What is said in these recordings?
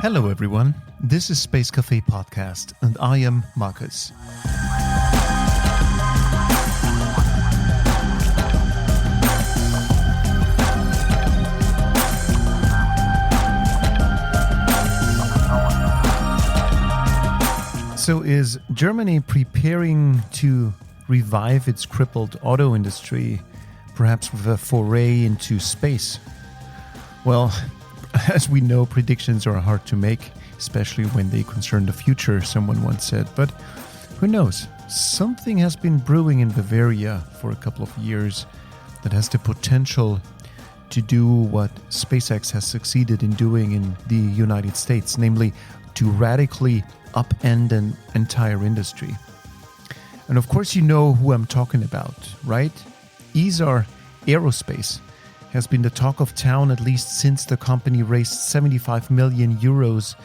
Hello everyone, this is Space Cafe Podcast and I am Marcus. So is Germany preparing to revive its crippled auto industry, perhaps with a foray into space? Well, as we know, predictions are hard to make, especially when they concern the future, someone once said. But who knows? Something has been brewing in Bavaria for a couple of years that has the potential to do what SpaceX has succeeded in doing in the United States, namely to radically upend an entire industry. And of course you know who I'm talking about, right? ISAR Aerospace has been the talk of town at least since the company raised 75 million euros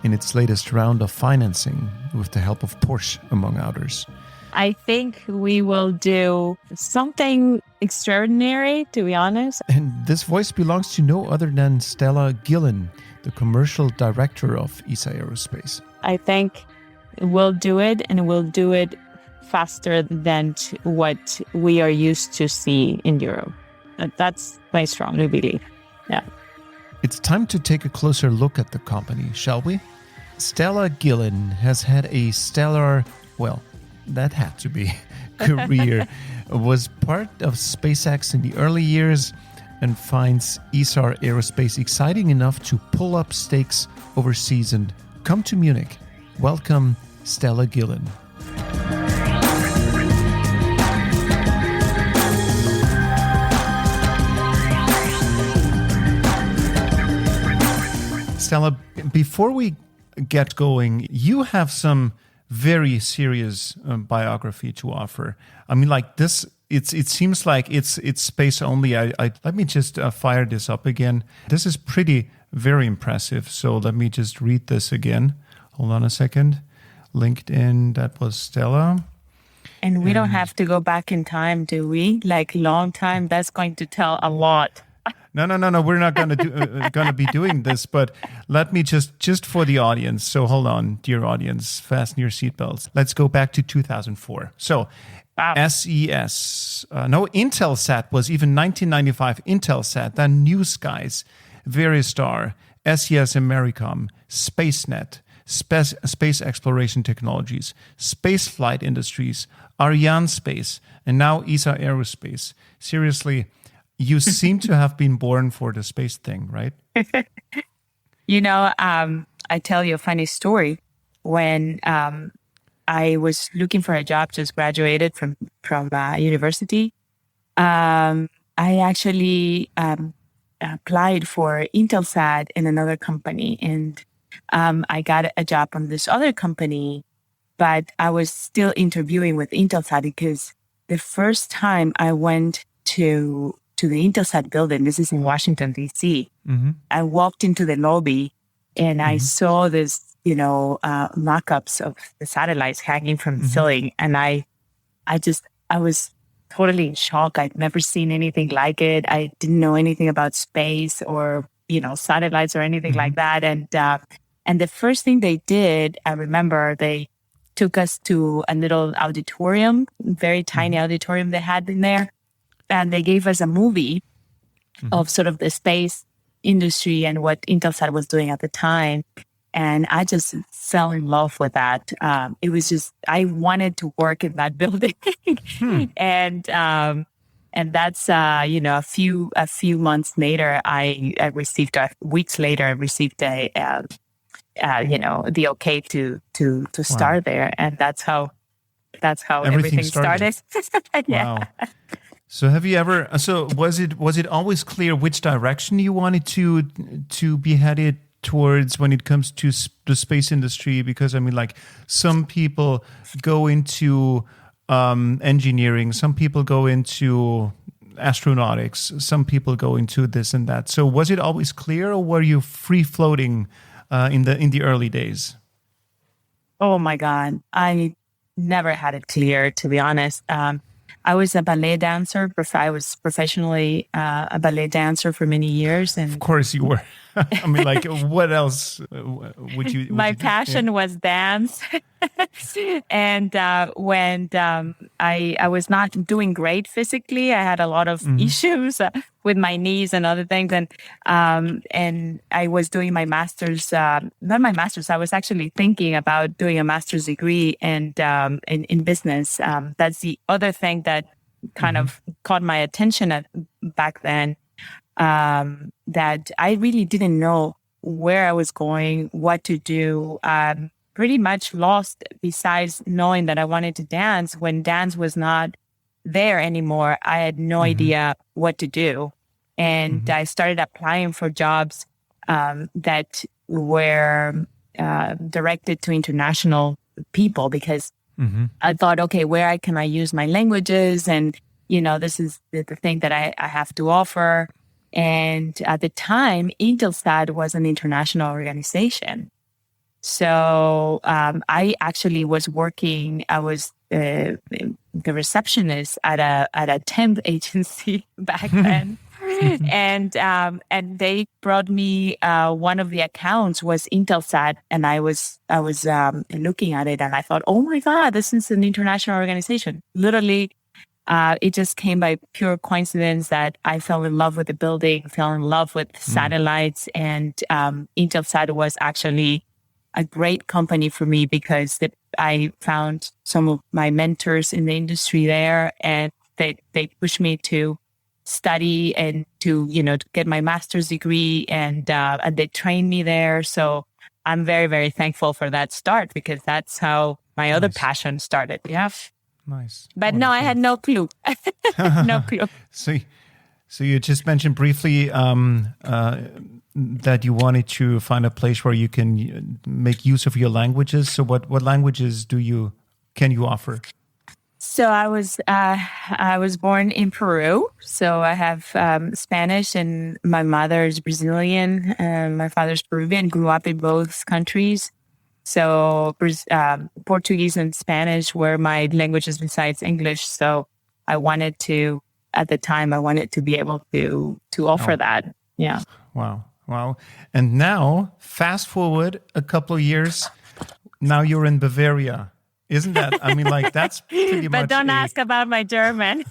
in its latest round of financing with the help of Porsche, among others. I think we will do something extraordinary, to be honest. And this voice belongs to no other than Stella Guillen, the commercial director of ISAR Aerospace. I think we'll do it, and we'll do it faster than what we are used to see in Europe. That's my strongly belief. Yeah. It's time to take a closer look at the company, shall we? Stella Guillen has had a stellar, well, that had to be, career. Was part of SpaceX in the early years and finds ISAR Aerospace exciting enough to pull up stakes overseas and come to Munich. Welcome, Stella Guillen. Stella, before we get going, you have some very serious biography to offer. I mean, like this, it seems like it's space only. I let me just fire this up again. This is very impressive. So let me just read this again. Hold on a second. LinkedIn, that was Stella. And we don't have to go back in time, do we? Like long time. That's going to tell a lot. No. We're not going to be doing this. But let me just for the audience. So hold on, dear audience, fasten your seatbelts. Let's go back to 2004. So wow. SES, Intelsat was even 1995. Intelsat, then New Skies, Veristar, SES Americom, SpaceNet, Space Exploration Technologies, Space Flight Industries, Ariane Space, and now ISAR Aerospace. Seriously, you seem to have been born for the space thing, right? I tell you a funny story. When I was looking for a job, just graduated from university, I actually applied for Intelsat in another company, and I got a job on this other company, but I was still interviewing with Intelsat because the first time I went to the Intelsat building, this is in Washington, D.C., mm-hmm. I walked into the lobby and I saw this, mock-ups of the satellites hanging from the ceiling. And I was totally in shock. I'd never seen anything like it. I didn't know anything about space or, satellites or anything like that. And the first thing they did, I remember they took us to a little auditorium, very tiny auditorium they had in there. And they gave us a movie of sort of the space industry and what Intelsat was doing at the time. And I just fell in love with that. It was just, I wanted to work in that building. And that's, a few months later, I received, weeks later, I received the okay to start there. And that's how everything started. Yeah. Wow. So have you ever? So was it always clear which direction you wanted to be headed towards when it comes to the space industry? Because I mean, like some people go into engineering, some people go into astronautics, some people go into this and that. So was it always clear, or were you free floating in the early days? Oh my God, I never had it clear, to be honest. I was a ballet dancer. I was professionally a ballet dancer for many years, Of and course you were. I mean, like, what else would you my do? Yeah. passion was dance. And when I was not doing great physically, I had a lot of issues with my knees and other things, and I was doing my master's, not my master's. I was actually thinking about doing a master's degree and in business. That's the other thing that kind of caught my attention back then. That I really didn't know where I was going, what to do. Pretty much lost, besides knowing that I wanted to dance. When dance was not there anymore, I had no idea what to do. And I started applying for jobs that were directed to international people, because I thought, okay, where can I use my languages? And, this is the thing that I have to offer. And at the time, Intelsat was an international organization. So I actually was working. I was the receptionist at a temp agency back then, and they brought me one of the accounts was Intelsat, and I was looking at it, and I thought, oh my God, this is an international organization. Literally, it just came by pure coincidence that I fell in love with the building, fell in love with satellites, and Intelsat was actually a great company for me, because I found some of my mentors in the industry there, and they pushed me to study and to get my master's degree, and they trained me there. So I'm very, very thankful for that start, because that's how my other passion started. Yeah. Nice. But no, I had no clue. No clue. So you just mentioned briefly that you wanted to find a place where you can make use of your languages. So what languages can you offer? So I was born in Peru. So I have Spanish, and my mother is Brazilian, and my father's Peruvian. Grew up in both countries. So Portuguese and Spanish were my languages besides English. So at the time, I wanted to be able to offer that. Yeah. Wow. And now, fast forward a couple of years, now you're in Bavaria. Isn't that, I mean, like, that's pretty much. But don't ask about my German.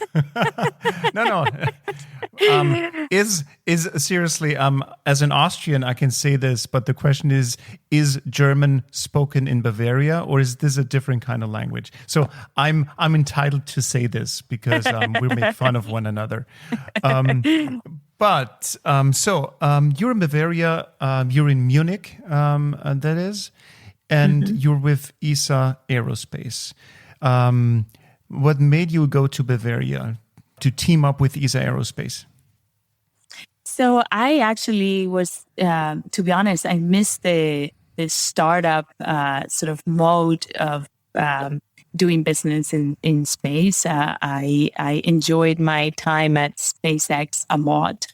No. Is seriously, as an Austrian, I can say this, but the question is German spoken in Bavaria, or is this a different kind of language? So I'm entitled to say this, because we make fun of one another. But you're in Bavaria, you're in Munich, that is, and you're with ISAR Aerospace. What made you go to Bavaria to team up with ISAR Aerospace? So I actually was, to be honest, I missed the startup sort of mode of doing business in space. I enjoyed my time at SpaceX a lot.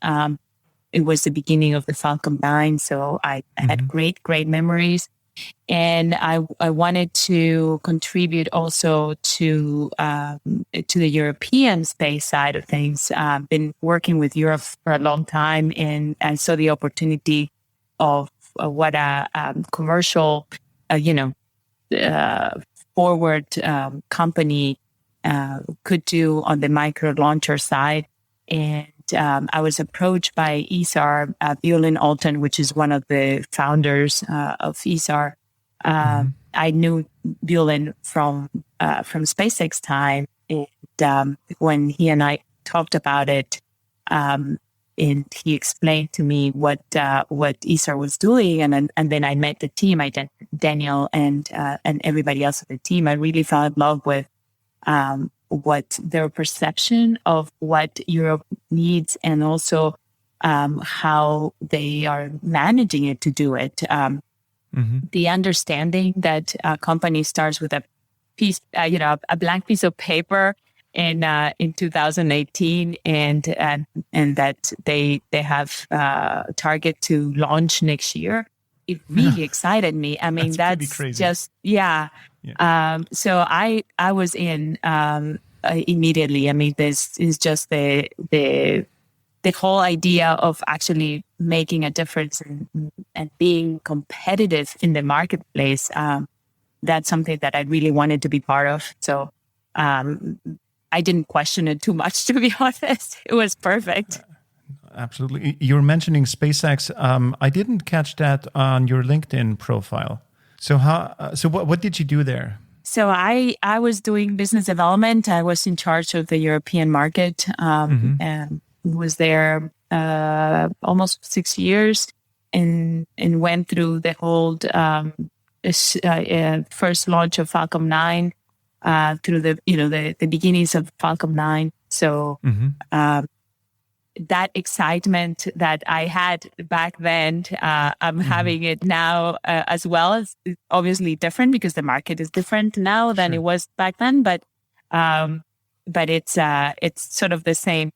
It was the beginning of the Falcon 9, so I had great memories. And I wanted to contribute also to the European space side of things. I've been working with Europe for a long time, and I saw the opportunity of what a commercial, forward company could do on the micro launcher side. And I was approached by ISAR, Guillen, which is one of the founders of ISAR. I knew Guillen from SpaceX time, and when he and I talked about it, and he explained to me what ISAR was doing, and then I met the team, Daniel and everybody else of the team. I really fell in love with what their perception of what Europe needs, and also how they are managing it to do it. The understanding that a company starts with a piece, a blank piece of paper in 2018, and that they have a target to launch next year. It really excited me. I mean, that's just, yeah. So I was in, immediately. I mean, this is just the whole idea of actually making a difference and being competitive in the marketplace. That's something that I really wanted to be part of. So I didn't question it too much, to be honest. It was perfect. Absolutely. You're mentioning SpaceX. I didn't catch that on your LinkedIn profile. So what did you do there? So I was doing business development. I was in charge of the European market, and was there almost 6 years, and went through the whole first launch of Falcon 9, through the beginnings of Falcon 9. So that excitement that I had back then, I'm having it now as well. It's obviously different because the market is different now than it was back then, but it's sort of the same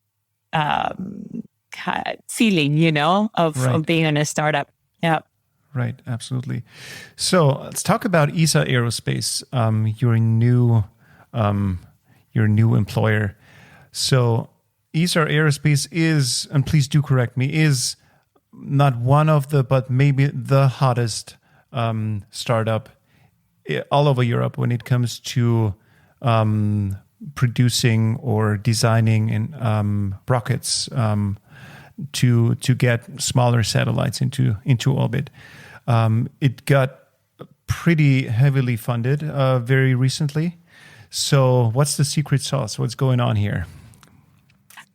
feeling, of being in a startup. Yeah. Right, absolutely. So let's talk about ISAR Aerospace, your new employer. So ISAR Aerospace is, and please do correct me, is not one of but maybe the hottest startup all over Europe when it comes to producing or designing rockets to get smaller satellites into orbit. It got pretty heavily funded very recently. So what's the secret sauce? What's going on here?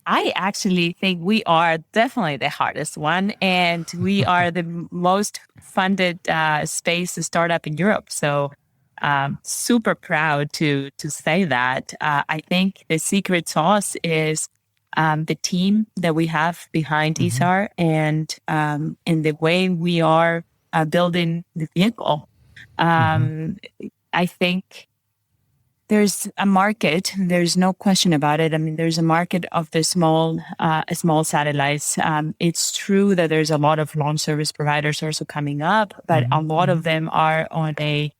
I actually think we are definitely the hardest one, and we are the most funded space startup in Europe. So super proud to say that. I think the secret sauce is the team that we have behind ISAR, and the way we are building the vehicle. I think there's a market. There's no question about it. I mean, there's a market of the small satellites. It's true that there's a lot of launch service providers also coming up, but a lot of them are on a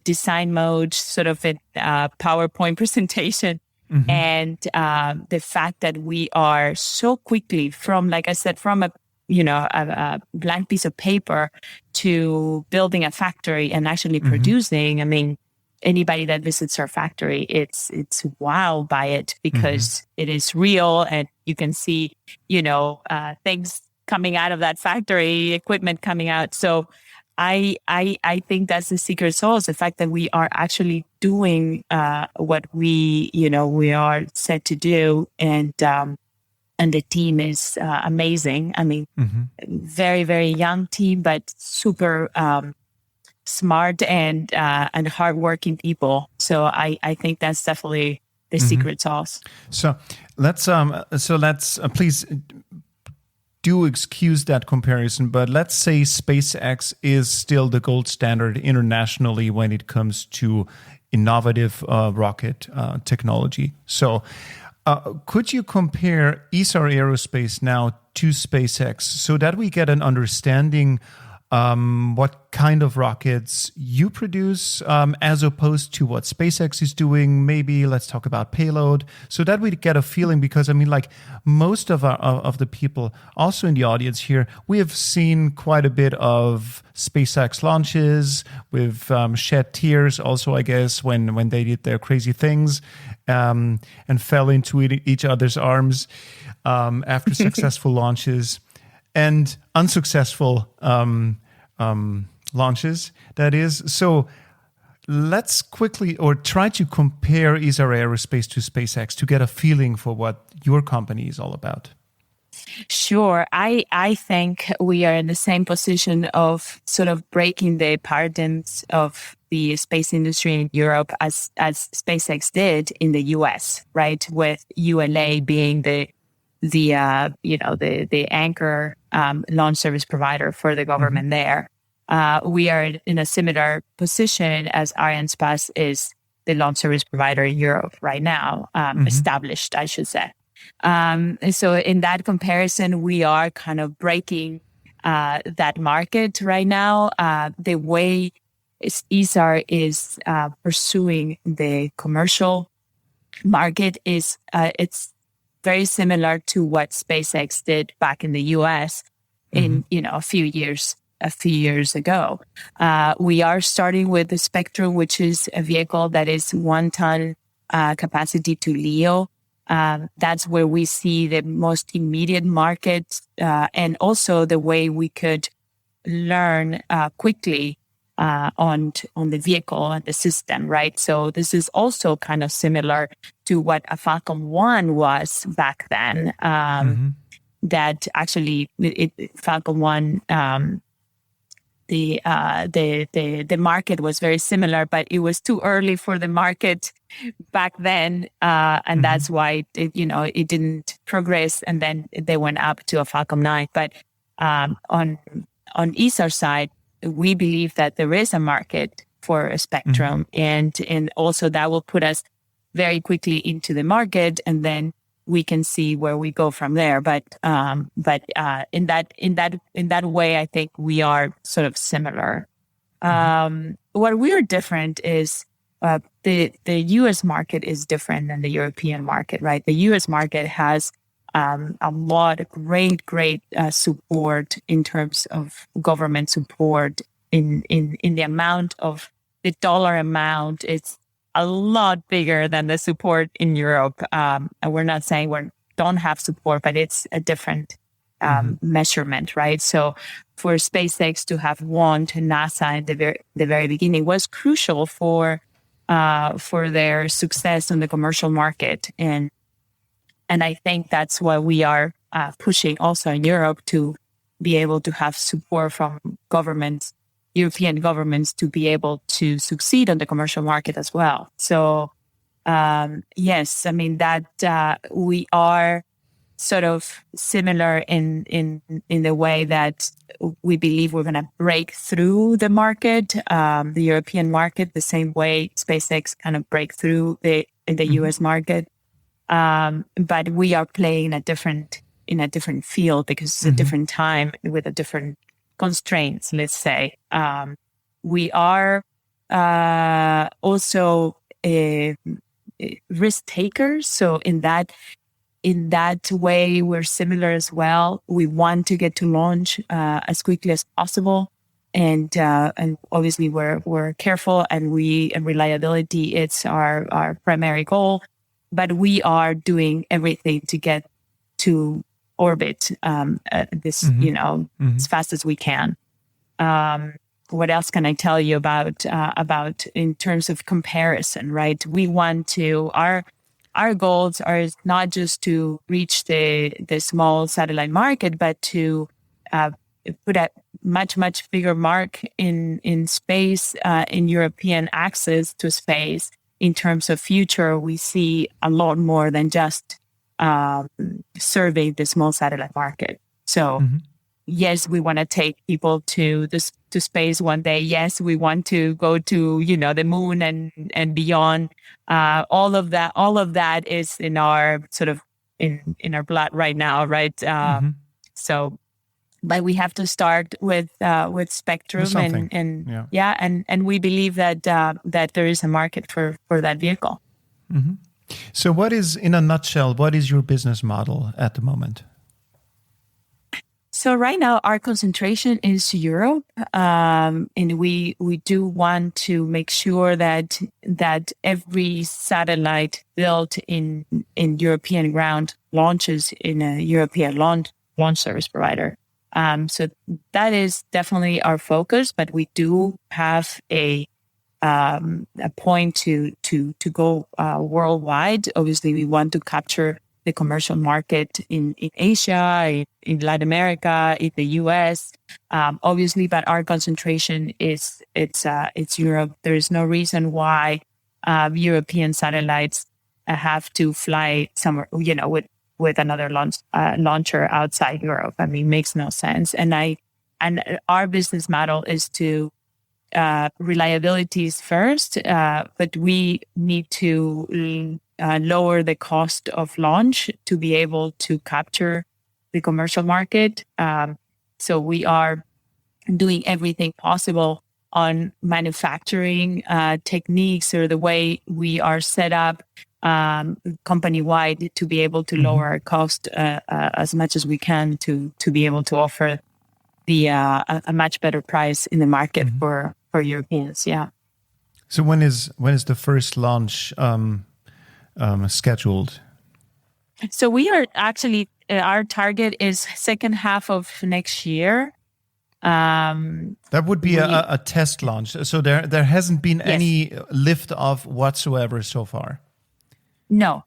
design mode, sort of a PowerPoint presentation. And the fact that we are so quickly from, like I said, from a blank piece of paper to building a factory and actually producing. I mean, anybody that visits our factory, it's wowed by it because it is real, and you can see, things coming out of that factory, equipment coming out. So I think that's the secret sauce, the fact that we are actually doing what we are set to do, and the team is amazing. I mean, very, very young team, but super smart and hardworking people. So I think that's definitely the secret sauce. So let's please do excuse that comparison, but let's say SpaceX is still the gold standard internationally when it comes to innovative rocket technology. So could you compare ISAR Aerospace now to SpaceX so that we get an understanding what kind of rockets you produce as opposed to what SpaceX is doing? Maybe let's talk about payload so that we get a feeling, because I mean, like most of the people also in the audience here, we have seen quite a bit of SpaceX launches. We've shed tears also, I guess, when they did their crazy things and fell into each other's arms after successful launches. And unsuccessful launches, that is. So let's quickly try to compare ISAR Aerospace to SpaceX to get a feeling for what your company is all about. Sure. I think we are in the same position of sort of breaking the paradigms of the space industry in Europe as SpaceX did in the US, right? With ULA being the anchor launch service provider for the government there. We are in a similar position as Arianespace is the launch service provider in Europe right now, established, I should say. So in that comparison, we are kind of breaking that market right now. The way ISAR is pursuing the commercial market is it's very similar to what SpaceX did back in the U.S. in a few years ago. We are starting with the Spectrum, which is a vehicle that is 1 ton capacity to LEO. That's where we see the most immediate market, and also the way we could learn quickly on the vehicle and the system, right? So this is also kind of similar to what a Falcon 1 was back then. That actually, Falcon 1, the market was very similar, but it was too early for the market back then, and that's why it didn't progress. And then they went up to a Falcon 9. But on ISAR side, we believe that there is a market for a Spectrum, and also that will put us very quickly into the market, and then we can see where we go from there. But in that way, I think we are sort of similar. What we are different is the U.S. market is different than the European market, right? The U.S. market has a lot of great support in terms of government support in the amount of the dollar amount. It's a lot bigger than the support in Europe. And we're not saying we don't have support, but it's a different measurement, right? So for SpaceX to have won to NASA in the very beginning was crucial for their success in the commercial market. And I think that's why we are pushing also in Europe to be able to have support from governments, European governments, to be able to succeed on the commercial market as well. So yes, I mean that we are sort of similar in the way that we believe we're going to break through the market, the European market, the same way SpaceX kind of break through the US market. But we are playing in a different field because it's a different time with a different constraints, let's say. We are also risk takers. So in that way, we're similar as well. We want to get to launch as quickly as possible. And obviously we're careful, and reliability, it's our primary goal. But we are doing everything to get to orbit as fast as we can. What else can I tell you about in terms of comparison, right? We want to, our goals are not just to reach the small satellite market, but to put a much bigger mark in space, in European access to space. In terms of future, we see a lot more than just survey the small satellite market. So yes, we want to take people to space one day. Yes, we want to go to the moon and beyond. All of that is in our sort of in our blood right now, right? So, but we have to start with Spectrum, and we believe that there is a market for that vehicle. So what is, in a nutshell, what is your business model at the moment? So right now our concentration is Europe, and we do want to make sure that every satellite built in European ground launches in a European launch service provider. So that is definitely our focus, but we do have a point to go worldwide. Obviously, we want to capture the commercial market in Asia, in Latin America, in the US, obviously, but our concentration it's Europe. There is no reason why European satellites have to fly somewhere, with another launcher outside Europe. I mean, it makes no sense. And our business model is to reliability is first, but we need to lower the cost of launch to be able to capture the commercial market. So we are doing everything possible on manufacturing techniques, or the way we are set up company-wide to be able to lower our cost as much as we can to be able to offer a much better price in the market for Europeans. Yeah. So when is the first launch scheduled? So we are actually our target is second half of next year. That would be a test launch. So there hasn't been any lift off whatsoever so far. No.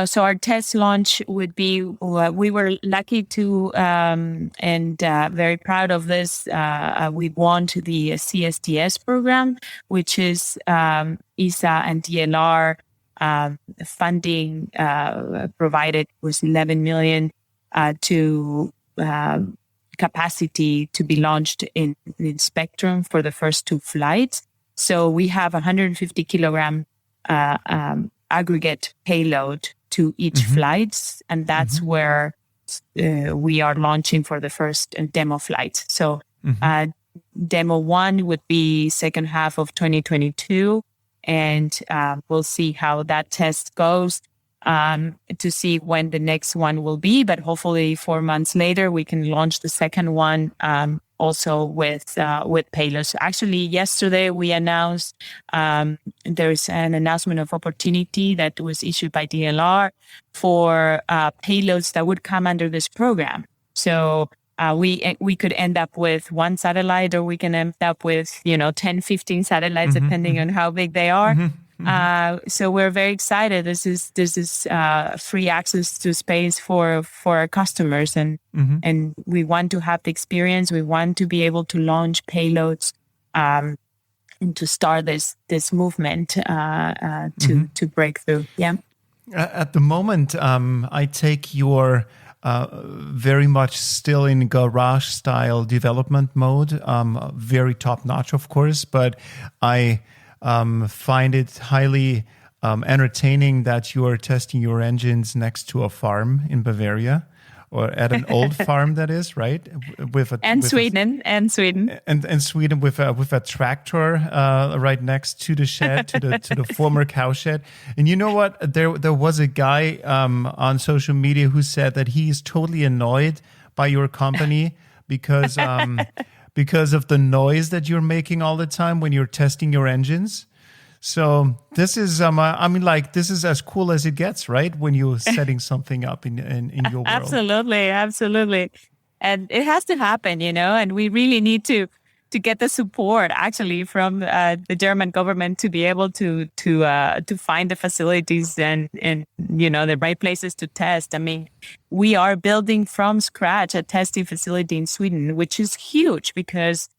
So our test launch would be, we were lucky to, and very proud of this. We won the CSTS program, which is ESA and DLR funding provided was 11 million to capacity to be launched in Spectrum for the first 2 flights. So we have 150 kilogram aggregate payload to each flights, and that's where we are launching for the first demo flight. So demo 1 would be second half of 2022, and we'll see how that test goes to see when the next one will be. But hopefully 4 months later, we can launch the second one also with payloads. Actually, yesterday we announced there's an announcement of opportunity that was issued by DLR for payloads that would come under this program. So we could end up with 1 satellite, or we can end up with 10, 15 satellites, depending on how big they are. So we're very excited. This is free access to space for our customers, and we want to have the experience. We want to be able to launch payloads and to start this movement to break through. Yeah. At the moment, I take your very much still in garage style development mode, very top notch, of course, but I find it highly entertaining that you are testing your engines next to a farm in Bavaria, or at an old farm, that is, right? Sweden with a tractor right next to the shed, to the former cow shed. And you know what? There was a guy on social media who said that he is totally annoyed by your company because of the noise that you're making all the time when you're testing your engines. So this is, this is as cool as it gets, right? When you're setting something up in your world. Absolutely. And it has to happen, and we really need to get the support actually from the German government to be able to find the facilities and the right places to test. I mean, we are building from scratch a testing facility in Sweden, which is huge because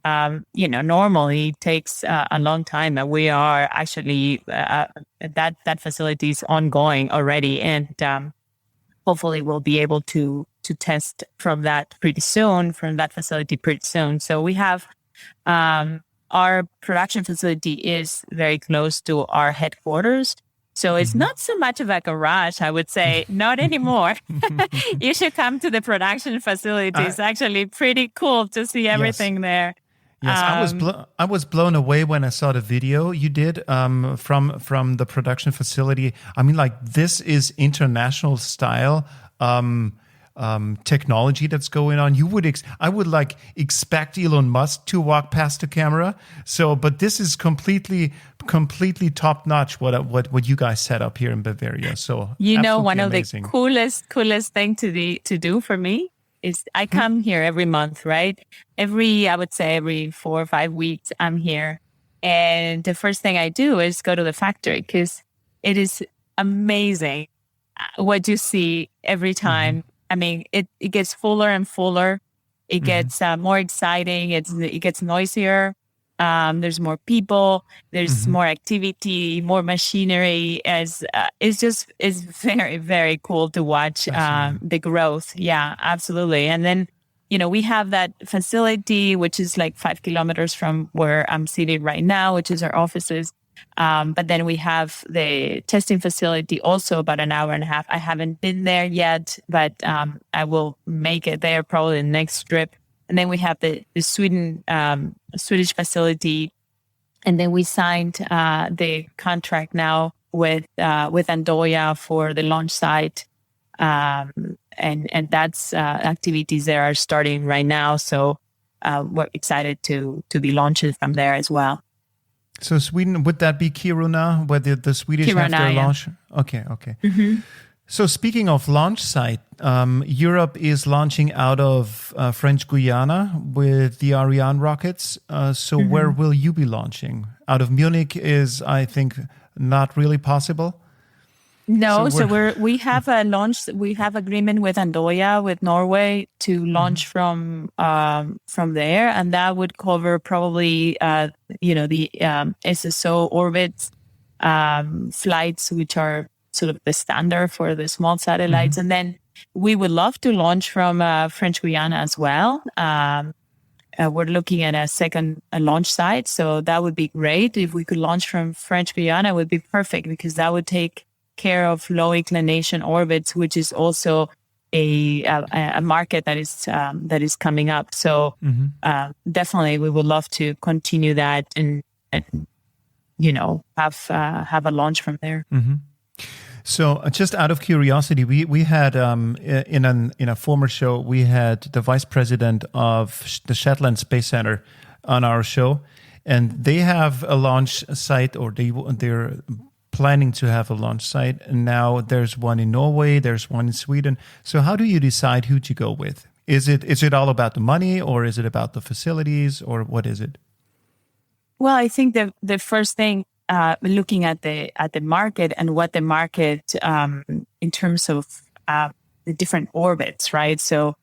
normally it takes a long time, and we are actually that facility is ongoing already, and hopefully we'll be able to test from that facility pretty soon. So we have our production facility is very close to our headquarters. So it's not so much of a garage, I would say, not anymore. You should come to the production facility. It's actually pretty cool to see everything there. Yes, I was blown away when I saw the video you did from the production facility. I mean, this is international style technology that's going on. I would expect Elon Musk to walk past the camera. So, but this is completely top notch. What you guys set up here in Bavaria. So one of amazing. The coolest thing to do for me is I come here every month, right? I would say every 4 or 5 weeks I'm here. And the first thing I do is go to the factory, because it is amazing what you see every time. I mean, it gets fuller and fuller. It gets more exciting. It gets noisier. There's more people. There's more activity, more machinery. It's very, very cool to watch the growth. Yeah, absolutely. And then, we have that facility, which is 5 kilometers from where I'm seated right now, which is our offices. But then we have the testing facility also about an hour and a half. I haven't been there yet, but I will make it there probably the next trip. And then we have the Swedish facility. And then we signed the contract now with Andoya for the launch site, and that's activities that are starting right now. So we're excited to be launching from there as well. So Sweden, would that be Kiruna, where the Swedish have Kiruna, their yeah. launch? Okay. So speaking of launch site, Europe is launching out of French Guiana with the Ariane rockets. So where will you be launching? Out of Munich is, I think, not really possible. No, so we have a launch. We have agreement with Andoya, with Norway, to launch from there, and that would cover probably the SSO orbits flights, which are sort of the standard for the small satellites, and then we would love to launch from French Guiana as well. We're looking at a second launch site, so that would be great if we could launch from French Guiana. It would be perfect because that would take care of low inclination orbits, which is also a market that is coming up. So definitely, we would love to continue that and have a launch from there. So just out of curiosity, we had in a former show, we had the vice president of the Shetland Space Center on our show, and they have a launch site, or they're planning to have a launch site. And now there's one in Norway, there's one in Sweden. So how do you decide who to go with? Is it all about the money, or is it about the facilities, or what is it? Well, I think the first thing, looking at the market and what the market in terms of the different orbits, right? So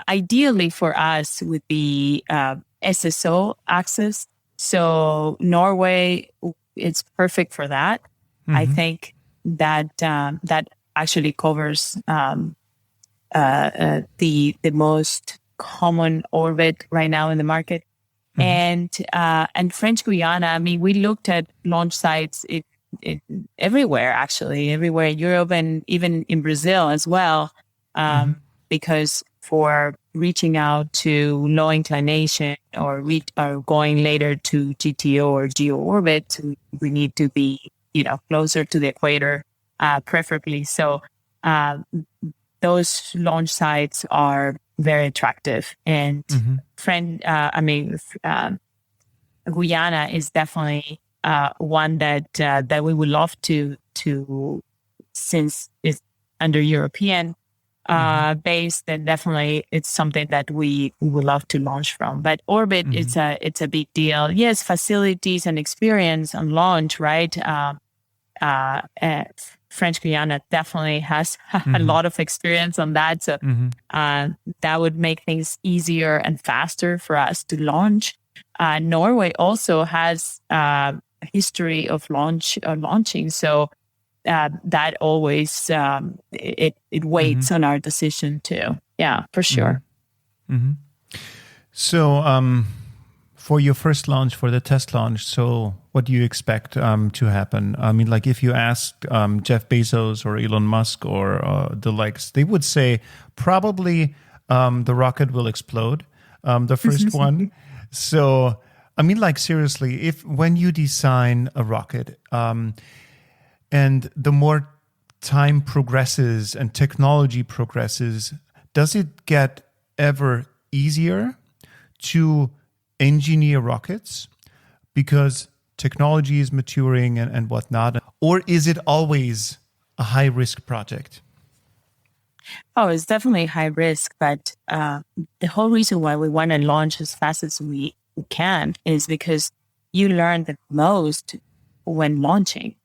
ideally for us would be SSO access. So Norway, it's perfect for that. I think that that actually covers the most common orbit right now in the market. And French Guiana, I mean, we looked at launch sites everywhere, actually, everywhere in Europe and even in Brazil as well, because for reaching out to low inclination or going later to GTO or geo orbit, we need to be closer to the equator, preferably. So those launch sites are very attractive, and Guyana is definitely one that we would love to since it's under European base. Then definitely it's something that we would love to launch from. But orbit, it's a big deal. Yes, facilities and experience on launch, right? French Guiana definitely has a lot of experience on that. So that would make things easier and faster for us to launch. Norway also has a history of launching. So that always, it weighs on our decision too. Yeah, for sure. So for your first launch, for the test launch, so what do you expect to happen? I mean, like if you ask Jeff Bezos or Elon Musk or the likes, they would say probably the rocket will explode, the first one. So, I mean, like seriously, when you design a rocket and the more time progresses and technology progresses, does it get ever easier to engineer rockets because technology is maturing and whatnot? Or is it always a high-risk project? Oh, it's definitely high risk, but the whole reason why we want to launch as fast as we can is because you learn the most when launching.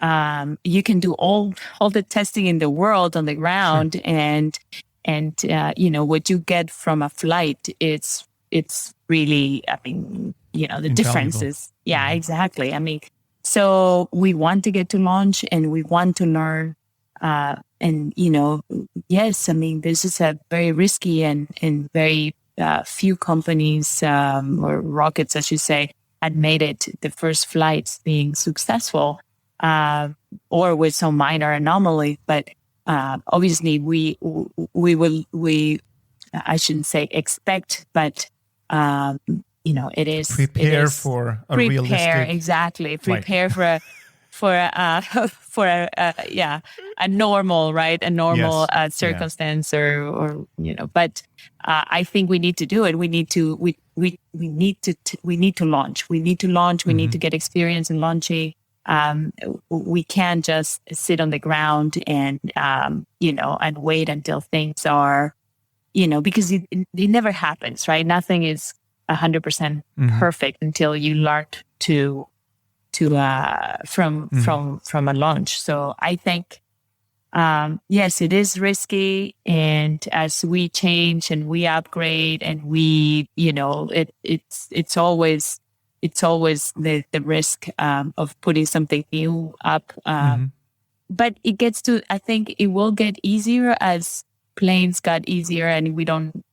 You can do all the testing in the world on the ground, and what you get from a flight, it's really, I mean, the differences. Yeah, exactly. I mean, so we want to get to launch and we want to learn. Yes, I mean, this is a very risky and very few companies or rockets, as you say, had made it the first flights being successful or with some minor anomaly. But obviously, we I shouldn't say expect, but it is prepare for a realistic exactly flight. Prepare for a normal, right, a normal Yes. circumstance, or but I think we need to do it. We need to we need to launch. We need to launch. We need to get experience in launching. We can't just sit on the ground and and wait until things are, because it never happens, right? Nothing is 100% perfect until you learn to from a launch. So I think yes, it is risky, and as we change and we upgrade and we it's always the risk of putting something new up. But I think it will get easier as planes got easier, and we don't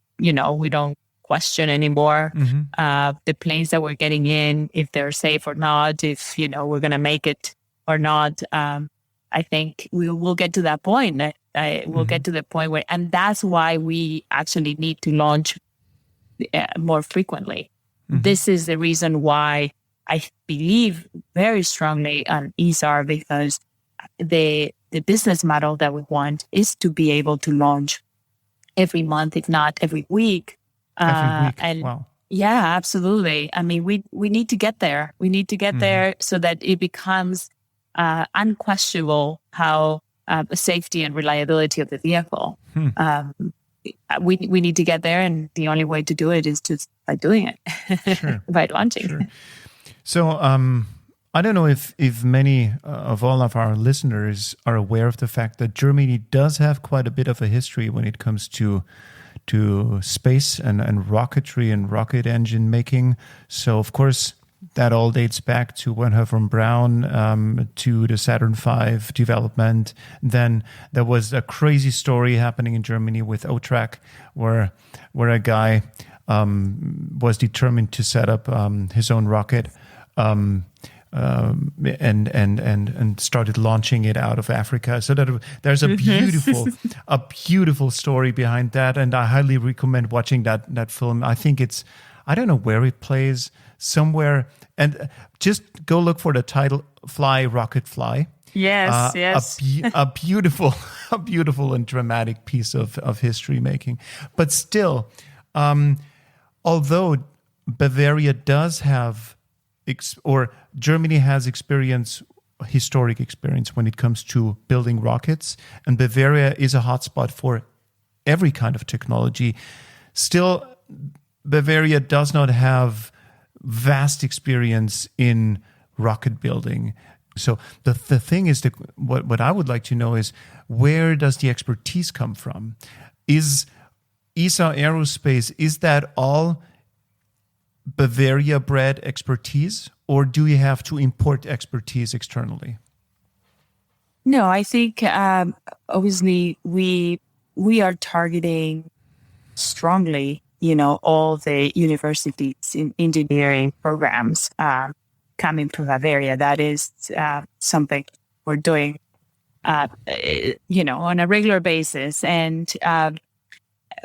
question anymore the planes that we're getting in, if they're safe or not, if we're going to make it or not. I think we will get to that point. We'll get to the point where, and that's why we actually need to launch more frequently. This is the reason why I believe very strongly on ISAR, because the business model that we want is to be able to launch every month, if not every week. Every week. And wow. Yeah, absolutely. I mean, we need to get there. We need to get there so that it becomes unquestionable how safety and reliability of the vehicle. We need to get there, and the only way to do it is just by doing it, Sure. by launching. Sure. So I don't know if many of all of our listeners are aware of the fact that Germany does have quite a bit of a history when it comes to space and rocketry and rocket engine making. So of course that all dates back to Wernher von Braun, to the Saturn V development. Then there was a crazy story happening in Germany with OTRAC, where a guy was determined to set up his own rocket. And started launching it out of Africa. So that there's a beautiful story behind that, and I highly recommend watching that film. I think I don't know where it plays, somewhere, and just go look for the title, Fly Rocket Fly. Yes, yes. A beautiful and dramatic piece of history making. But still, although Bavaria does have Germany has historic experience when it comes to building rockets, and Bavaria is a hotspot for every kind of technology. Still, Bavaria does not have vast experience in rocket building. So the thing is, what I would like to know is, where does the expertise come from? Is ISAR Aerospace, is that all Bavaria-bred expertise, or do you have to import expertise externally? No, I think obviously we are targeting strongly, all the universities in engineering programs coming from Bavaria. That is something we're doing, on a regular basis, and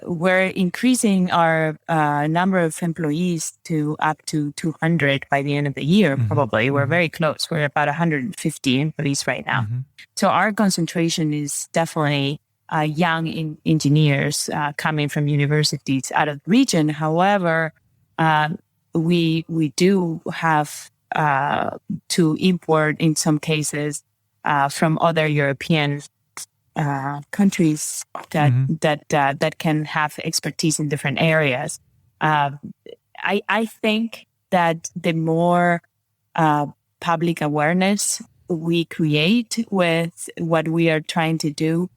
we're increasing our number of employees to up to 200 by the end of the year, probably. We're very close. We're about 150 employees right now. So our concentration is definitely young engineers coming from universities out of the region. However, we do have to import, in some cases, from other European countries that can have expertise in different areas. I think that the more public awareness we create with what we are trying to do,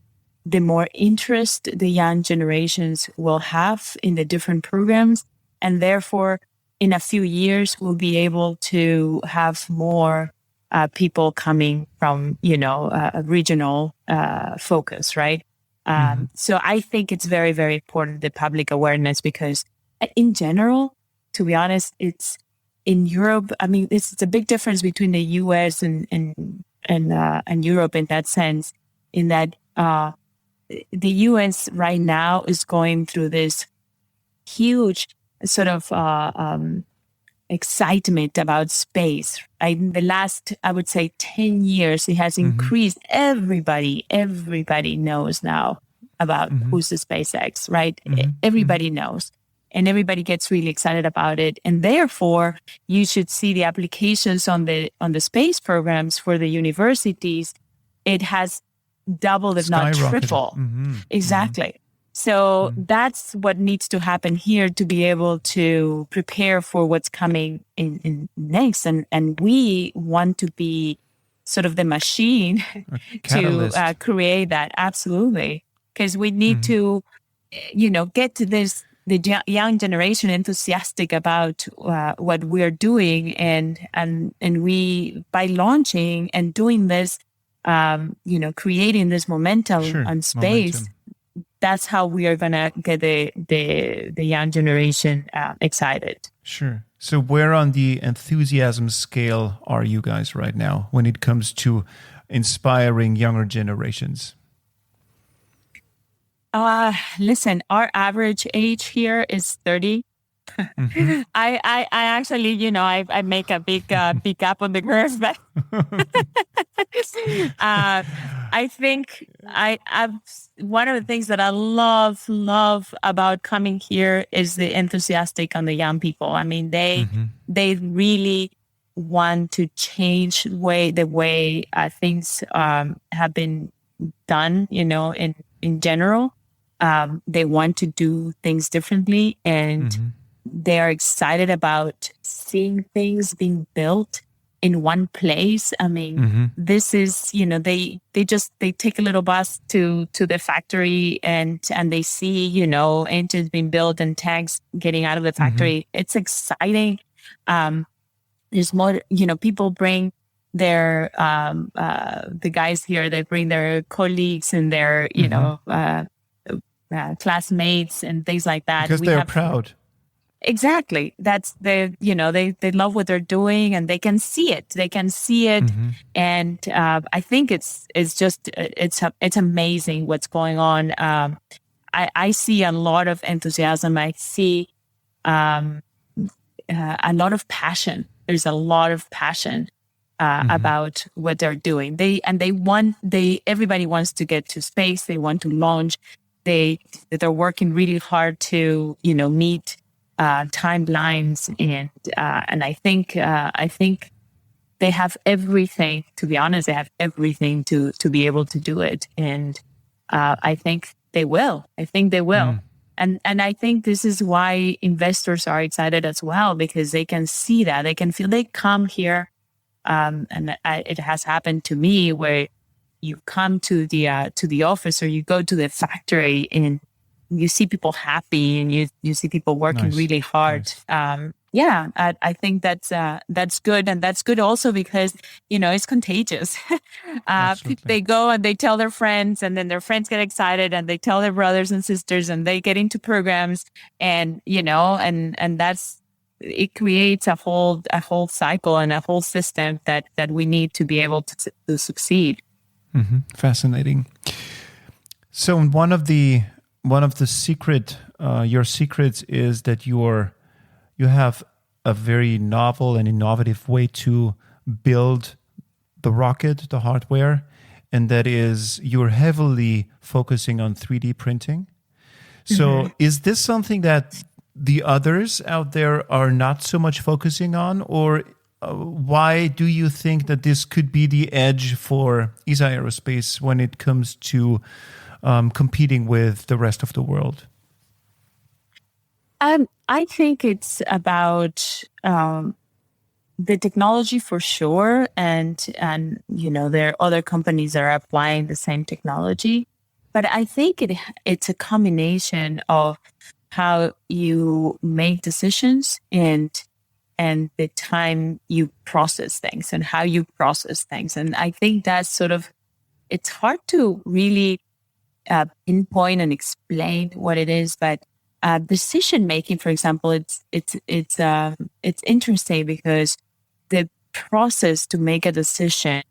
the more interest the young generations will have in the different programs, and therefore, in a few years, we'll be able to have more people coming from, a regional focus, right? So I think it's very, very important, the public awareness, because in general, to be honest, it's in Europe. I mean, it's a big difference between the US and Europe in that sense, in that the US right now is going through this huge sort of excitement about space. In the last, I would say, 10 years, it has increased. Everybody knows now about who's the SpaceX, right? Everybody knows. And everybody gets really excited about it. And therefore, you should see the applications on the space programs for the universities. It has doubled, if not triple. Exactly. So that's what needs to happen here to be able to prepare for what's coming in next. And we want to be sort of the machine to create that. Absolutely. Because we need to, get to the young generation enthusiastic about what we're doing. And we, by launching and doing this, creating this momentum on space, that's how we are going to get the young generation excited. Sure. So where on the enthusiasm scale are you guys right now when it comes to inspiring younger generations? Listen, our average age here is 30. I actually, I make a big gap on the curve, but I think I've one of the things that I love about coming here is the enthusiastic on the young people. I mean, they really want to change the way things have been done, in general. They want to do things differently, and they are excited about seeing things being built in one place. I mean, this is, they take a little bus to the factory and they see, engines being built and tanks getting out of the factory. It's exciting. There's more, people bring their, the guys here, they bring their colleagues and their, classmates and things like that. Because they're proud. Exactly. That's they love what they're doing and they can see it. And I think it's amazing what's going on. I see a lot of enthusiasm. I see a lot of passion. There's a lot of passion about what they're doing. Everybody wants to get to space. They want to launch. They're working really hard to meet timelines, and I think they have everything. To be honest, they have everything to be able to do it, and I think they will. And I think this is why investors are excited as well, because they can see that, they can feel, they come here, and it has happened to me where you come to the office or you go to the factory and you see people happy and you see people working really hard. Nice. I think that's good. And that's good also because, it's contagious. They go and they tell their friends and then their friends get excited and they tell their brothers and sisters and they get into programs and, and it creates a whole cycle and a whole system that we need to be able to succeed. Fascinating. So one of the your secrets is that you have a very novel and innovative way to build the rocket, the hardware, and that is you're heavily focusing on 3D printing. So is this something that the others out there are not so much focusing on, or why do you think that this could be the edge for ISAR Aerospace when it comes to competing with the rest of the world? I think it's about the technology for sure, and there are other companies that are applying the same technology, but I think it's a combination of how you make decisions and the time you process things and how you process things, and I think that's it's hard to really pinpoint and explain what it is, but decision making, for example, it's interesting because the process to make a decision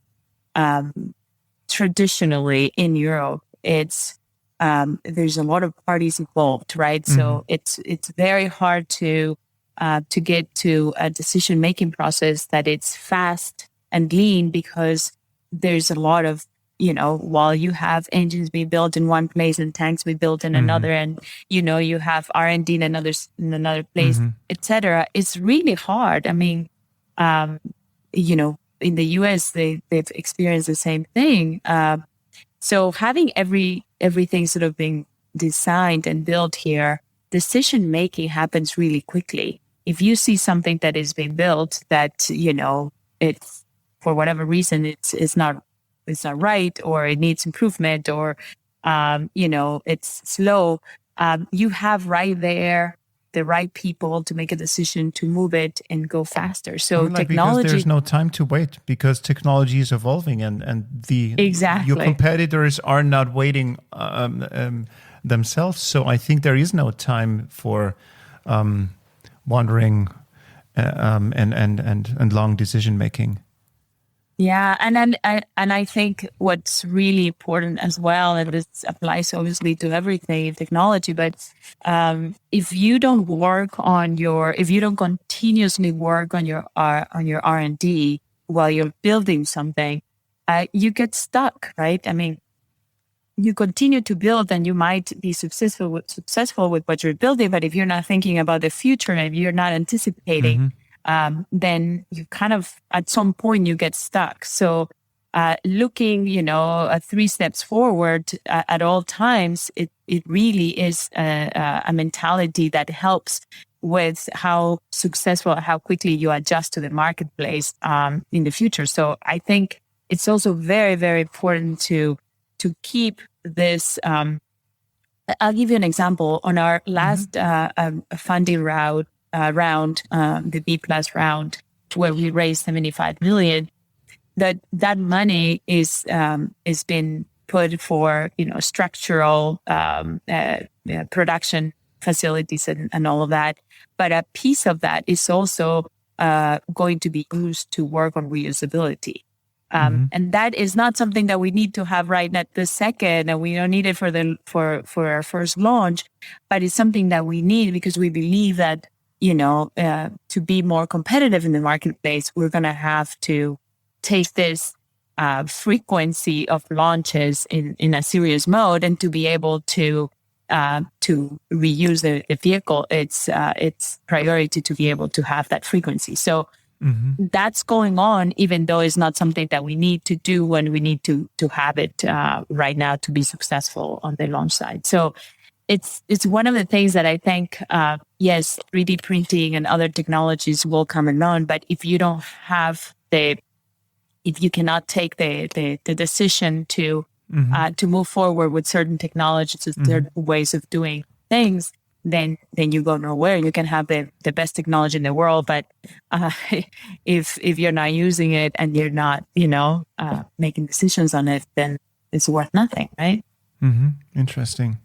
traditionally in Europe, there's a lot of parties involved, right? So it's very hard to to get to a decision-making process that it's fast and lean, because there's a lot of, while you have engines being built in one place and tanks being built in another, and, you have R&D in another place, etc. It's really hard. I mean, in the US, they've experienced the same thing. So having everything sort of being designed and built here, decision making happens really quickly. If you see something that is being built that it's, for whatever reason, it's not right, or it needs improvement, or it's slow, you have right there the right people to make a decision to move it and go faster. So technology, because there's no time to wait, because technology is evolving, and your competitors are not waiting themselves. So I think there is no time for wandering and long decision making. Yeah, and I think what's really important as well, and this applies obviously to everything in technology, but if you don't continuously work on your R&D while you're building something, you get stuck, right? I mean, you continue to build and you might be successful with what you're building, but if you're not thinking about the future, if you're not anticipating, then you kind of, at some point, you get stuck. So looking, 3 steps forward at all times, it really is a mentality that helps with how successful, how quickly you adjust to the marketplace in the future. So I think it's also very, very important to keep this. I'll give you an example. On our last funding round, the B+ round, where we raised $75 million, that money is been put for structural production facilities and all of that. But a piece of that is also going to be used to work on reusability. And that is not something that we need to have right at this second, and we don't need it for our first launch, but it's something that we need because we believe that, to be more competitive in the marketplace, we're going to have to take this frequency of launches in a serious mode, and to be able to reuse the vehicle, it's priority to be able to have that frequency. So that's going on, even though it's not something that we need to do when we need to have it right now to be successful on the launch side. So it's one of the things that I think, yes, 3D printing and other technologies will come along, but if you don't have if you cannot take the decision to move forward with certain technologies, certain ways of doing things, then you go nowhere. You can have the best technology in the world, but if you're not using it and you're not, making decisions on it, then it's worth nothing, right? Interesting.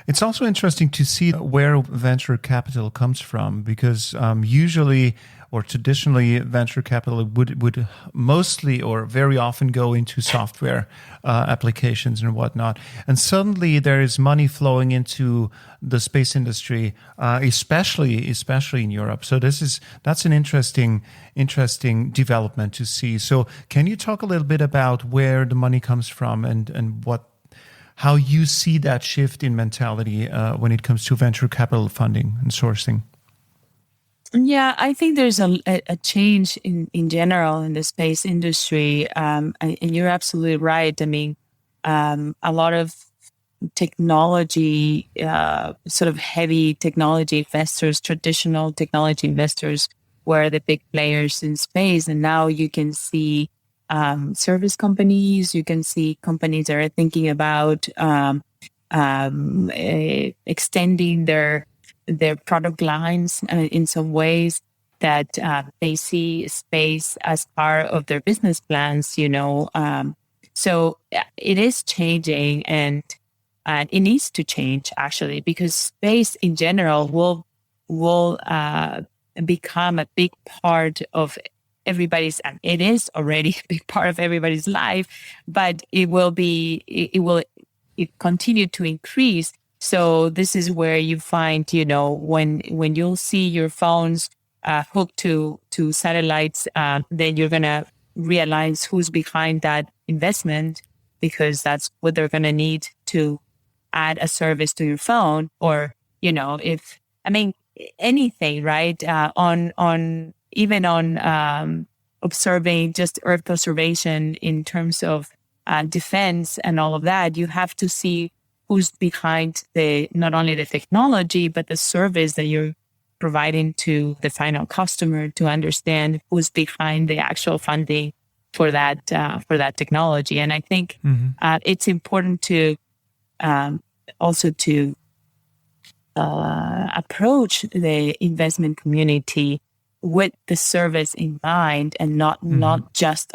It's also interesting to see where venture capital comes from, because usually or traditionally venture capital would mostly or very often go into software applications and whatnot. And suddenly there is money flowing into the space industry, especially in Europe. So that's an interesting development to see. So can you talk a little bit about where the money comes from and how you see that shift in mentality when it comes to venture capital funding and sourcing? Yeah, I think there's a change in general in the space industry. And you're absolutely right. I mean, a lot of technology, sort of heavy technology investors, traditional technology investors, were the big players in space. And now you can see service companies, you can see companies that are thinking about extending their product lines in some ways, that they see space as part of their business plans, So it is changing, and it needs to change, actually, because space in general will become a big part of everybody's, and it is already a big part of everybody's life, but it will continue to increase So this is where you find, when you'll see your phones hooked to satellites, then you're gonna realize who's behind that investment, because that's what they're gonna need to add a service to your phone, or if anything, right? On even on observing just Earth observation in terms of defense and all of that, you have to see who's behind not only the technology, but the service that you're providing to the final customer, to understand who's behind the actual funding for that technology. And I think it's important to also to approach the investment community with the service in mind, and not just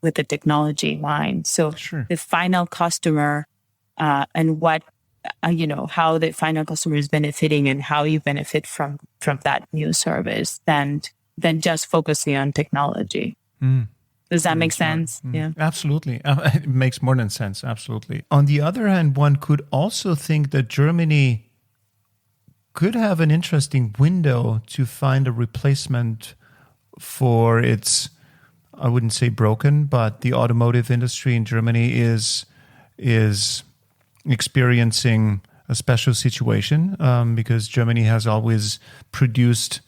with the technology in mind. So the final customer and what how the final customer is benefiting, and how you benefit from that new service, than just focusing on technology. Does that make sense? Yeah, absolutely. It makes more than sense. Absolutely. On the other hand, one could also think that Germany could have an interesting window to find a replacement for its, I wouldn't say broken, but the automotive industry in Germany is experiencing a special situation because Germany has always produced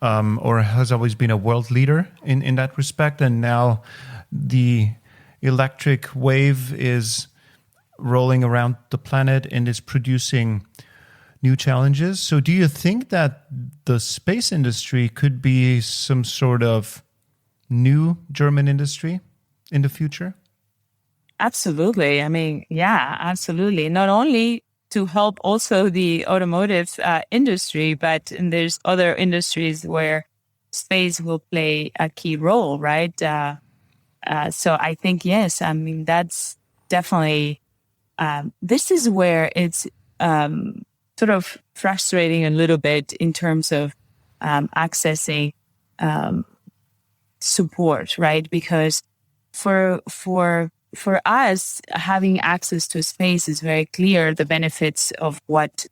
or has always been a world leader in that respect. And now the electric wave is rolling around the planet and is producing new challenges. So do you think that the space industry could be some sort of new German industry in the future? Absolutely. Yeah, absolutely. Not only to help also the automotive industry, but there's other industries where space will play a key role, right? So I think, yes, that's definitely, this is where it's sort of frustrating a little bit in terms of accessing support, right? Because for us, having access to space is very clear, the benefits of what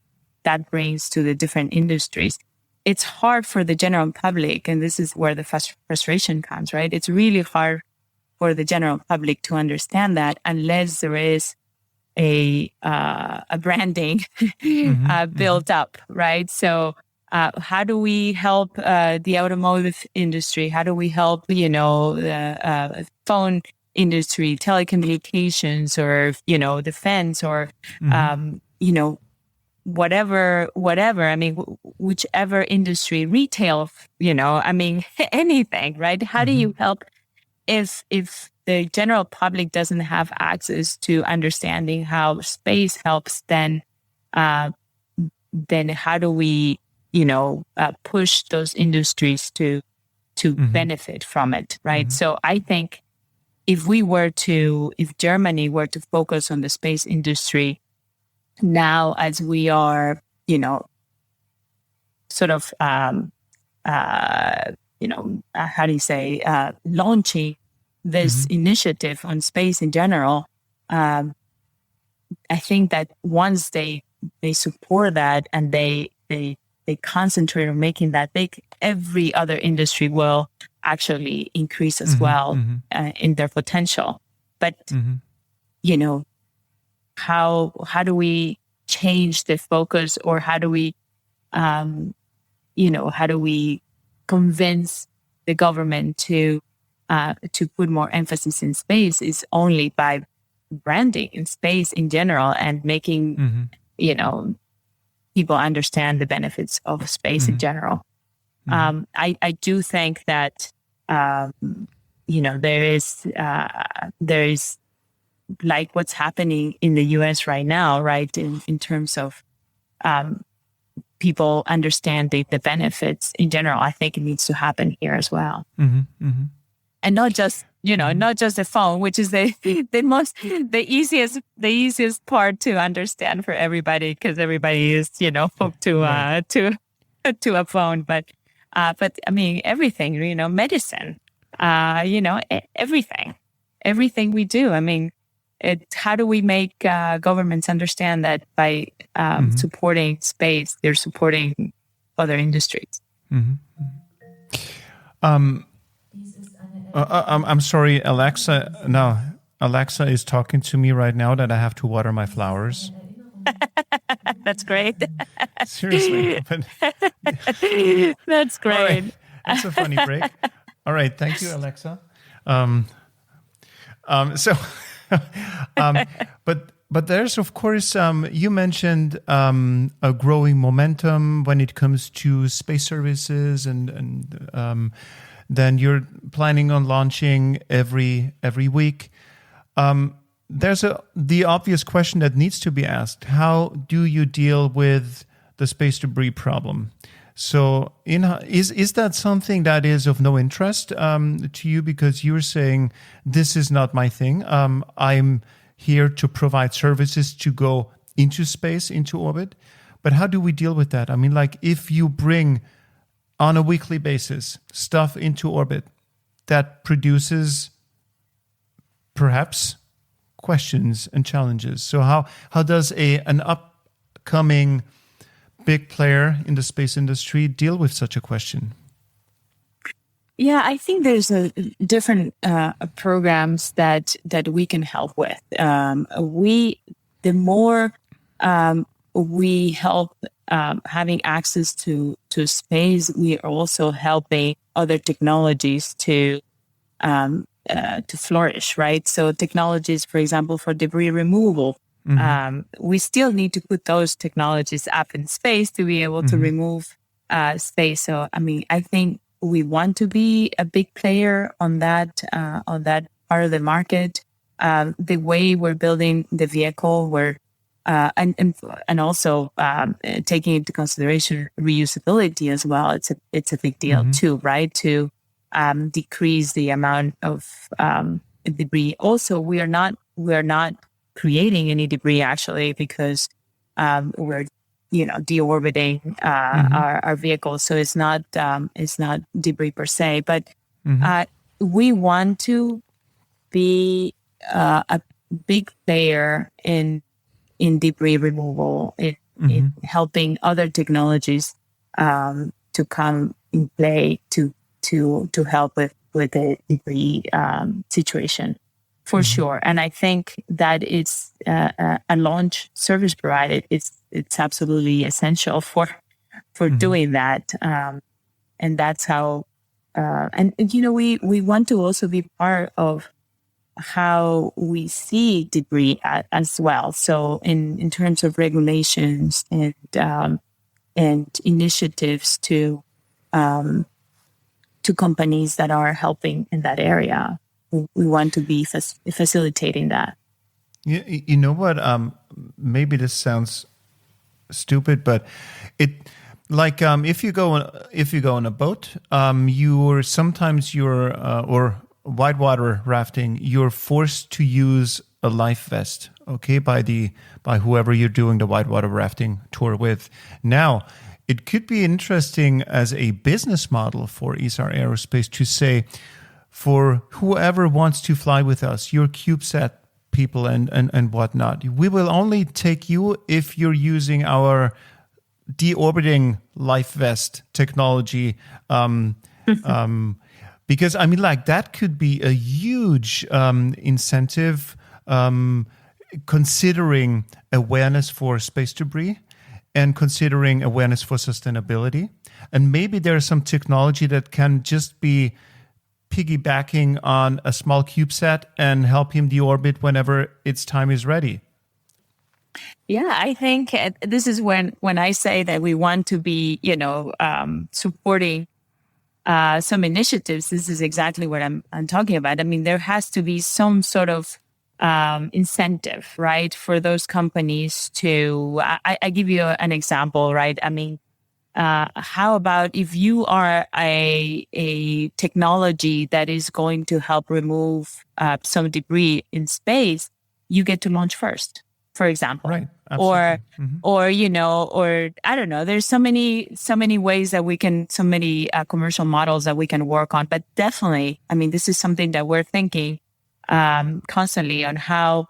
that brings to the different industries. It's hard for the general public, and this is where the frustration comes, right? It's really hard for the general public to understand that unless there is a branding built up, right? So how do we help the automotive industry? How do we help, the phone industry, telecommunications, or, defense, or, whatever, whichever industry, retail, anything, right? How do you help if the general public doesn't have access to understanding how space helps, then how do we, push those industries to benefit from it, right? So I think if Germany were to focus on the space industry now, as we are, sort of, how do you say, launching this initiative on space in general, I think that once they support that, and they concentrate on making that big, every other industry will actually increase as well in their potential. But how do we change the focus, or how do we convince the government to put more emphasis in space, is only by branding in space in general, and making people understand the benefits of space in general. I do think that there is like what's happening in the US right now, right, in terms of people understanding the benefits in general. I think it needs to happen here as well. And not just not just the phone, which is the easiest part to understand for everybody, because everybody is hooked to a phone. But everything, medicine, everything we do. how do we make governments understand that by supporting space, they're supporting other industries? I'm sorry, Alexa. No, Alexa is talking to me right now that I have to water my flowers. That's great. Seriously. But, that's great. All right. That's a funny break. All right. Thank you, Alexa. But there's, of course, you mentioned a growing momentum when it comes to space services, and then you're planning on launching every week. There's the obvious question that needs to be asked: how do you deal with the space debris problem? So, is that something that is of no interest to you, because you're saying this is not my thing? I'm here to provide services to go into space, into orbit. But how do we deal with that? I mean, like, if you bring on a weekly basis stuff into orbit that produces perhaps questions and challenges. So how does an upcoming big player in the space industry deal with such a question? Yeah, I think there's different programs that we can help with. The more we help having access to space, we are also helping other technologies to flourish, right? So technologies, for example, for debris removal, we still need to put those technologies up in space to be able to remove space. So, I mean, I think we want to be a big player on that part of the market. The way we're building the vehicle, and also taking into consideration reusability as well. It's a big deal too, right? To decrease the amount of debris. Also, we are not creating any debris actually, because we're deorbiting our vehicles, so it's not debris per se. But we want to be a big player in debris removal, in helping other technologies to come in play to help with the debris situation, for sure. And I think that it's a launch service provider. It's absolutely essential for doing that, and that's how. And we want to also be part of how we see debris as well. So in terms of regulations and initiatives to companies that are helping in that area, we want to be facilitating that. You know what? Maybe this sounds stupid, but if you go on a boat, or whitewater rafting, you're forced to use a life vest, okay, by whoever you're doing the whitewater rafting tour with. Now, it could be interesting as a business model for ISAR Aerospace to say, for whoever wants to fly with us, your CubeSat people and whatnot, we will only take you if you're using our deorbiting life vest technology. Because I mean, like, that could be a huge incentive, considering awareness for space debris and considering awareness for sustainability. And maybe there's some technology that can just be piggybacking on a small CubeSat and help him deorbit whenever its time is ready. Yeah, I think this is when I say that we want to be, supporting some initiatives. This is exactly what I'm talking about. I mean, there has to be some sort of incentive, right, for those companies to. I give you an example, right? I mean, how about if you are a technology that is going to help remove some debris in space, you get to launch first, for example, right? Absolutely. Or I don't know. There's so many ways that we can, so many commercial models that we can work on. But definitely, I mean, this is something that we're thinking constantly on how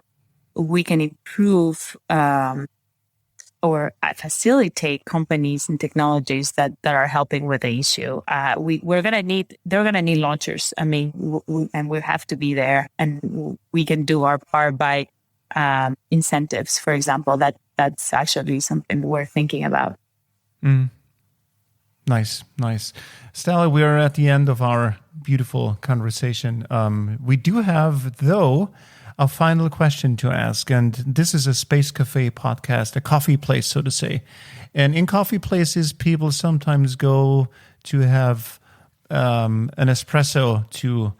we can improve or facilitate companies and technologies that are helping with the issue. They're gonna need launchers. I mean, and we have to be there, and we can do our part by incentives, for example. That's actually something we're thinking about. Nice. Stella, we are at the end of our beautiful conversation. We do have, though, a final question to ask. And this is a Space Cafe podcast, a coffee place, so to say. And in coffee places, people sometimes go to have an espresso to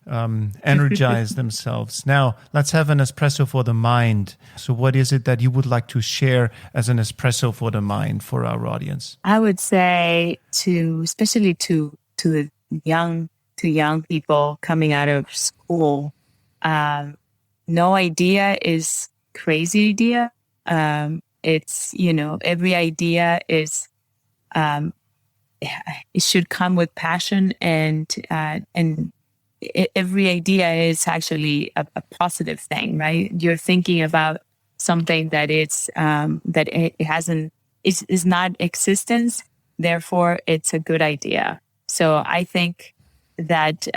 energize themselves. Now, let's have an espresso for the mind. So what is it that you would like to share as an espresso for the mind for our audience? I would say especially to the young people coming out of school, no idea is crazy idea. It's, every idea is, it should come with passion, and every idea is actually a positive thing, right? You're thinking about something that is not existence, therefore it's a good idea. So I think that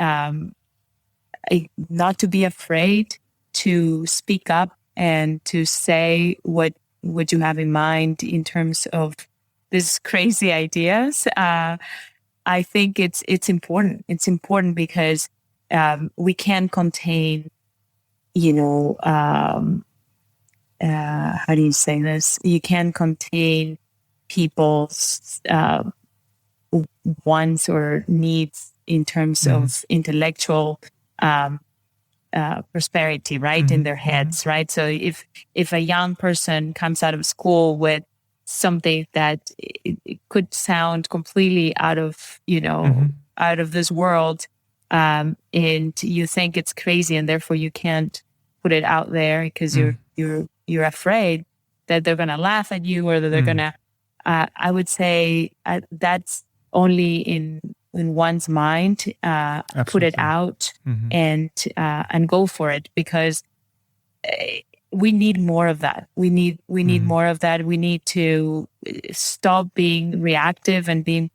not to be afraid to speak up and to say what you have in mind in terms of these crazy ideas. I think it's important. It's important because we can contain, how do you say this? You can contain people's wants or needs in terms of intellectual prosperity, right? In their heads, right? So if a young person comes out of school with something that it could sound completely out of this world, and you think it's crazy, and therefore you can't put it out there because you're afraid that they're gonna laugh at you, or that they're gonna. I would say that's only in one's mind. Put it out and go for it, because we need more of that. We need more of that. We need to stop being reactive and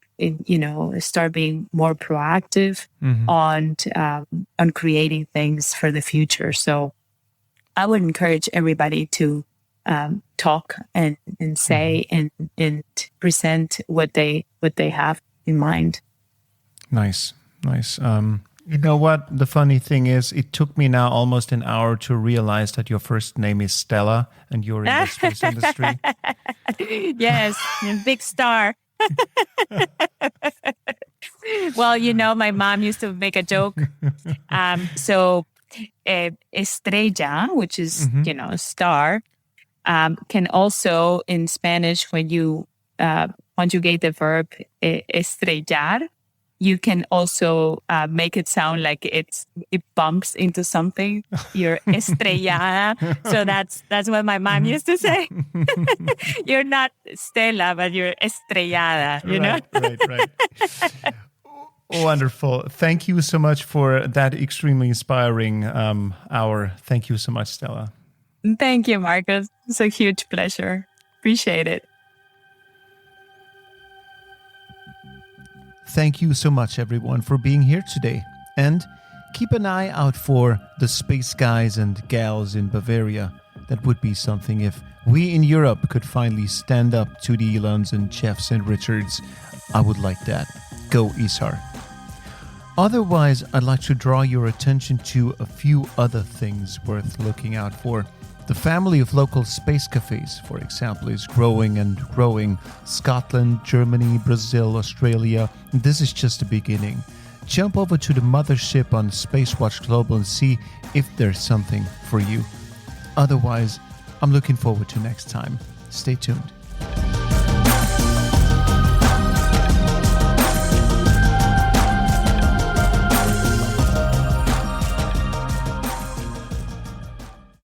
start being more proactive on creating things for the future. So I would encourage everybody to talk and say and present what they have in mind. Nice. You know what? The funny thing is, it took me now almost an hour to realize that your first name is Stella and you're in the space industry. Yes, big star. Well, my mom used to make a joke. So estrella, which is, star, can also, in Spanish, when you conjugate the verb estrellar, you can also make it sound like it bumps into something. You're estrellada. So that's what my mom used to say. You're not Stella, but you're estrellada, Right. Wonderful. Thank you so much for that extremely inspiring hour. Thank you so much, Stella. Thank you, Marcus. It's a huge pleasure. Appreciate it. Thank you so much, everyone, for being here today. And keep an eye out for the space guys and gals in Bavaria. That would be something if we in Europe could finally stand up to the Elons and Jeffs and Richards. I would like that. Go ISAR. Otherwise, I'd like to draw your attention to a few other things worth looking out for. The family of local space cafes, for example, is growing and growing. Scotland, Germany, Brazil, Australia. This is just the beginning. Jump over to the mothership on SpaceWatch.Global and see if there's something for you. Otherwise, I'm looking forward to next time. Stay tuned.